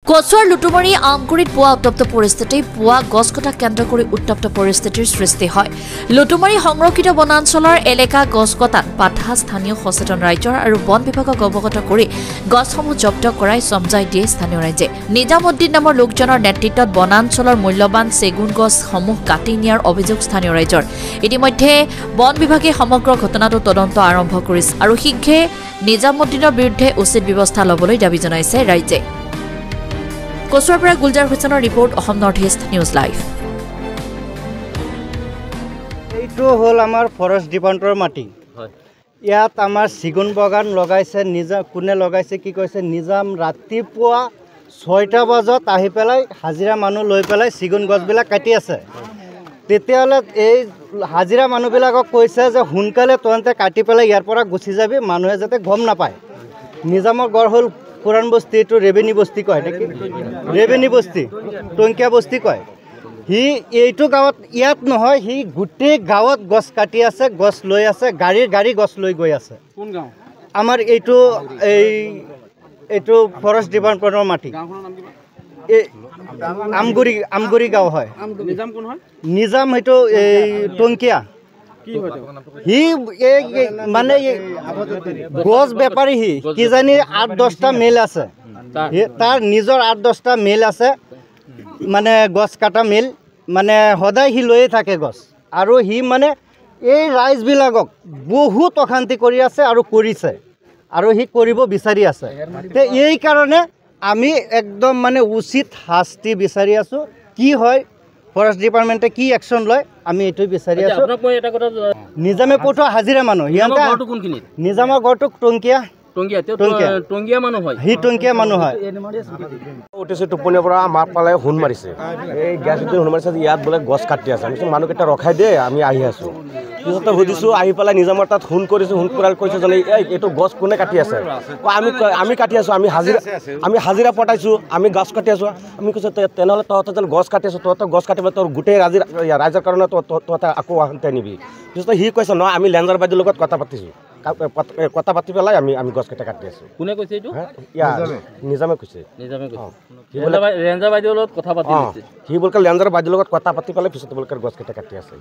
কচুৱাৰ লুটুমাৰী আমগুৰিত পোৱা উত্তপ্ত পৰিস্থিতি পোৱা গছ কটা কেন্দ্ৰ কৰি উত্তপ্ত পৰিস্থিতিৰ সৃষ্টি হয়। লুটুমাৰী সংৰক্ষিত বনাঞ্চলৰ এলেকা গছ কটাত বাধা স্থানীয় সচেতন ৰাইজৰ আৰু বন বিভাগক অৱগত কৰি গছসমূহ জব্দ কৰাই সমজাই দিয়ে স্থানীয় ৰাইজে। নিজামুদ্দিন নামৰ লোকজনৰ নেতৃত্বত বনাঞ্চলৰ মূল্যৱান চেগুন গছসমূহ কাটি নিয়াৰ অভিযোগ স্থানীয় ৰাইজৰ। ইতিমধ্যে বন বিভাগে সমগ্ৰ ঘটনাটো তদন্ত আৰম্ভ কৰিছে আৰু শীঘ্ৰে নিজামুদ্দিনৰ বিৰুদ্ধে উচিত ব্যৱস্থা ল'বলৈ দাবী জনাইছে ৰাইজে। কচুৱাৰ পৰা গুলজাৰ হুছেইনৰ report, Assam north east news live. এইটো হ'ল আমাৰ ফৰেষ্ট ডিপাৰ্টমেণ্টৰ মাটি। ইয়াত আমাৰ চিগুন বাগান লগাইছে। কোনে লগাইছে কি কৈছে, নিজাম ৰাতিপুৱা 6টা বজাত আহি পেলাই হাজিৰা মানুহ লৈ পেলাই চিগুন গছবিলাক কাটি আছে। তেতিয়াহ'লে এই হাজিৰা মানুহবিলাকক কৈছে যে সোনকালে তহঁতে কাটি পেলাই ইয়াৰ পৰা গুচি যাবি, মানুহে যাতে গম নাপায়। নিজামৰ গড় হ'ল পুৰাণ বস্তি, এইটো ৰেবেনী বস্তি কয় নেকি, ৰেবেনী বস্তি, টংকিয়া বস্তি কয়। সি এইটো গাঁৱত ইয়াত নহয়, সি গোটেই গাঁৱত গছ কাটি আছে, গছ লৈ আছে, গাড়ী গছ লৈ গৈ আছে। আমাৰ এইটো ফৰেষ্ট ডিপাৰ্টমেণ্টৰ মাটি। এই আমগুৰি গাঁও হয়। নিজাম সেইটো এই টংকিয়া। সি মানে গছ বেপাৰী, সি কিজানি 8-10টা মেল আছে, তাৰ নিজৰ 8-10টা মেল আছে, মানে গছ কটা মেল, মানে সদায় সি লৈয়ে থাকে গছ। আৰু সি মানে এই ৰাইজবিলাকক বহুত অশান্তি কৰি আছে আৰু কৰিছে, আৰু সি কৰিব বিচাৰি আছে। এই কাৰণে আমি একদম মানে উচিত শাস্তি বিচাৰি আছোঁ। কি হয়, ফৰেষ্ট ডিপাৰ্টমেণ্টে কি একশ্যন লয়, আমি এইটোৱে বিচাৰি আছোঁ। নিজামে পঠোৱা হাজিৰা মানুহ, নিজামৰ ঘৰটো টংকিয়া মানুহ হয়, সি টংকিয়া মানুহ হয়। উঠিছে টোপনিৰ পৰা, আমাৰ পালে সোণ মাৰিছে, এই গেছ সোণ মাৰিছে, ইয়াত বোলে গছ কাটি আছে। আমি মানুহকেইটা ৰখাই দিয়ে, আমি আহি আছোঁ। পিছতে সুধিছোঁ, আহি পেলাই নিজামৰ তাত ফোন কৰিছোঁ, ফোন কৰাৰ কৈছে জানে এইটো গছ কোনে কাটি আছে। আমি কাটি আছোঁ, আমি হাজিৰা পঠাইছোঁ, আমি গছ কাটি আছোঁ। আমি কৈছোঁ তেনেহ'লে তহঁতে যেন গছ কাটি আছোঁ, তহঁতে গছ কাটিব, তোৰ গোটেই ৰাইজৰ কাৰণে তহঁতে আকৌ আহোঁতে নিবি। পিছতে সি কৈছে নহয়, আমি লেঞ্জাৰ বাইদেউৰ লগত কথা পাতিছোঁ, কথা পাতি পেলাই আমি গছকেইটা কাটি আছোঁ। কোনে কৈছে এইটো? নিজামে কৈছে। সি বোলে লেঞ্জাৰ বাইদেউৰ লগত কথা পাতি পেলাই পিছতে বোলে গছকেইটা কাটি আছে।